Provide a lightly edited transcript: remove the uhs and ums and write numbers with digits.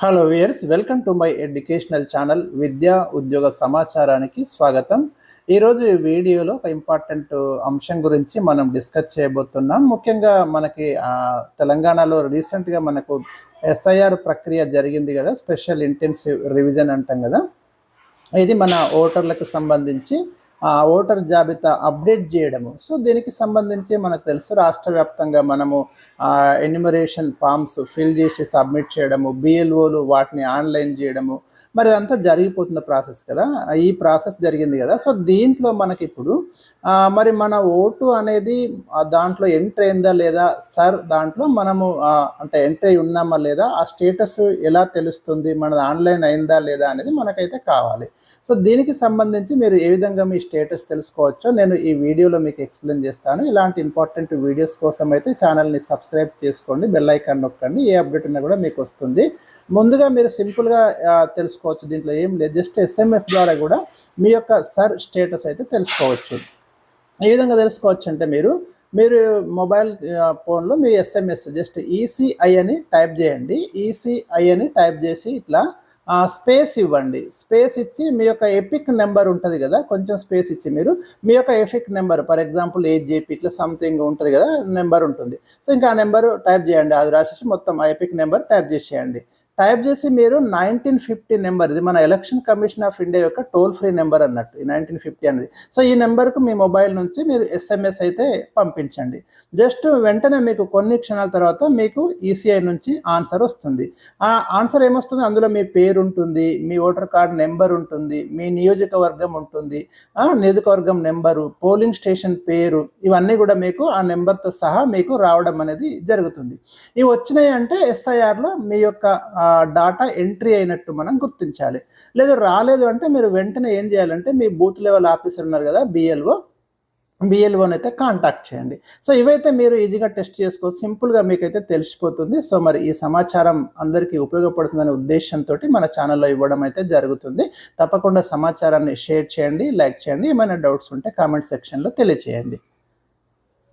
Hello viewers, welcome to my educational channel విద్యా ఉద్యోగ సమాచారానికి స్వాగతం. ఈరోజు ఈ వీడియోలో ఒక ఇంపార్టెంట్ అంశం గురించి మనం డిస్కస్ చేయబోతున్నాం. ముఖ్యంగా మనకి తెలంగాణలో రీసెంట్గా మనకు ఎస్ఐఆర్ ప్రక్రియ జరిగింది కదా, స్పెషల్ ఇంటెన్సివ్ రివిజన్ అంటాం కదా. ఇది మన ఓటర్లకు సంబంధించి ఓటర్ జాబితా అప్డేట్ చేయడము. సో దీనికి సంబంధించి మనకు తెలుసు, రాష్ట్ర వ్యాప్తంగా మనము ఎన్యుమరేషన్ ఫామ్స్ ఫిల్ చేసి సబ్మిట్ చేయడము, బిఎల్ఓలు వాటిని ఆన్లైన్ చేయడము, మరి అదంతా జరిగిపోతున్న ప్రాసెస్ కదా. ఈ ప్రాసెస్ జరిగింది కదా. సో దీంట్లో మనకి ఇప్పుడు మరి మన ఓటు అనేది దాంట్లో ఎంట్రీ అయిందా లేదా సార్, దాంట్లో మనము అంటే ఎంట్రీ ఉన్నామా లేదా, ఆ స్టేటస్ ఎలా తెలుస్తుంది, మనది ఆన్లైన్ అయిందా లేదా అనేది మనకైతే కావాలి. సో దీనికి సంబంధించి మీరు ఏ విధంగా మీ స్టేటస్ తెలుసుకోవచ్చో నేను ఈ వీడియోలో మీకు ఎక్స్ప్లెయిన్ చేస్తాను. ఇలాంటి ఇంపార్టెంట్ వీడియోస్ కోసం అయితే ఛానల్ని సబ్స్క్రైబ్ చేసుకోండి, బెల్ ఐకాన్ నొక్కండి, ఏ అప్డేట్ ఉన్నా కూడా మీకు వస్తుంది. ముందుగా మీరు సింపుల్గా తెలుసుకోవచ్చు, దీంట్లో ఏం లేదు, జస్ట్ SMS ద్వారా కూడా మీ యొక్క సర్ స్టేటస్ అయితే తెలుసుకోవచ్చు. ఏ విధంగా తెలుసుకోవచ్చు అంటే మీరు మొబైల్ ఫోన్లో మీ SMS జస్ట్ ECI అని టైప్ చేయండి. ECI అని టైప్ చేసి ఇట్లా స్పేస్ ఇవ్వండి. స్పేస్ ఇచ్చి మీ యొక్క ఎపిక్ నెంబర్ ఉంటుంది కదా, కొంచెం స్పేస్ ఇచ్చి మీరు మీ యొక్క epic number, for example 8JP ఇట్లా సంథింగ్ ఉంటుంది కదా, నెంబర్ ఉంటుంది. సో ఇంకా ఆ నెంబరు టైప్ చేయండి. అది రాసేసి మొత్తం ఆ ఎపిక్ నెంబర్ టైప్ చేసేయండి. టైప్ చేసి మీరు 1950 నెంబర్, ఇది మన ఎలక్షన్ కమిషన్ ఆఫ్ ఇండియా యొక్క టోల్ ఫ్రీ నెంబర్ అన్నట్టు ఈ 1950 అనేది. సో ఈ నెంబర్కు మీ మొబైల్ నుంచి మీరు SMS అయితే పంపించండి. జస్ట్ వెంటనే మీకు కొన్ని క్షణాల తర్వాత మీకు ECI నుంచి ఆన్సర్ వస్తుంది. ఆ ఆన్సర్ ఏమొస్తుంది, అందులో మీ పేరు ఉంటుంది, మీ ఓటర్ కార్డ్ నెంబర్ ఉంటుంది, మీ నియోజకవర్గం ఉంటుంది, నియోజకవర్గం నెంబరు, పోలింగ్ స్టేషన్ పేరు, ఇవన్నీ కూడా మీకు ఆ నెంబర్తో సహా మీకు రావడం అనేది జరుగుతుంది. ఇవి వచ్చినాయి అంటే SIRలో మీ యొక్క డాటా ఎంట్రీ అయినట్టు మనం గుర్తించాలి. లేదు రాలేదు అంటే మీరు వెంటనే ఏం చేయాలంటే మీ బూత్ లెవెల్ ఆఫీసర్ ఉన్నారు కదా, బిఎల్ఓని అయితే కాంటాక్ట్ చేయండి. సో ఇవైతే మీరు ఈజీగా టెస్ట్ చేసుకోవచ్చు, సింపుల్గా మీకైతే తెలిసిపోతుంది. సో మరి ఈ సమాచారం అందరికీ ఉపయోగపడుతుందనే ఉద్దేశంతో మన ఛానల్లో ఇవ్వడం అయితే జరుగుతుంది. తప్పకుండా సమాచారాన్ని షేర్ చేయండి, లైక్ చేయండి. ఏమైనా డౌట్స్ ఉంటే కామెంట్ సెక్షన్లో తెలియచేయండి.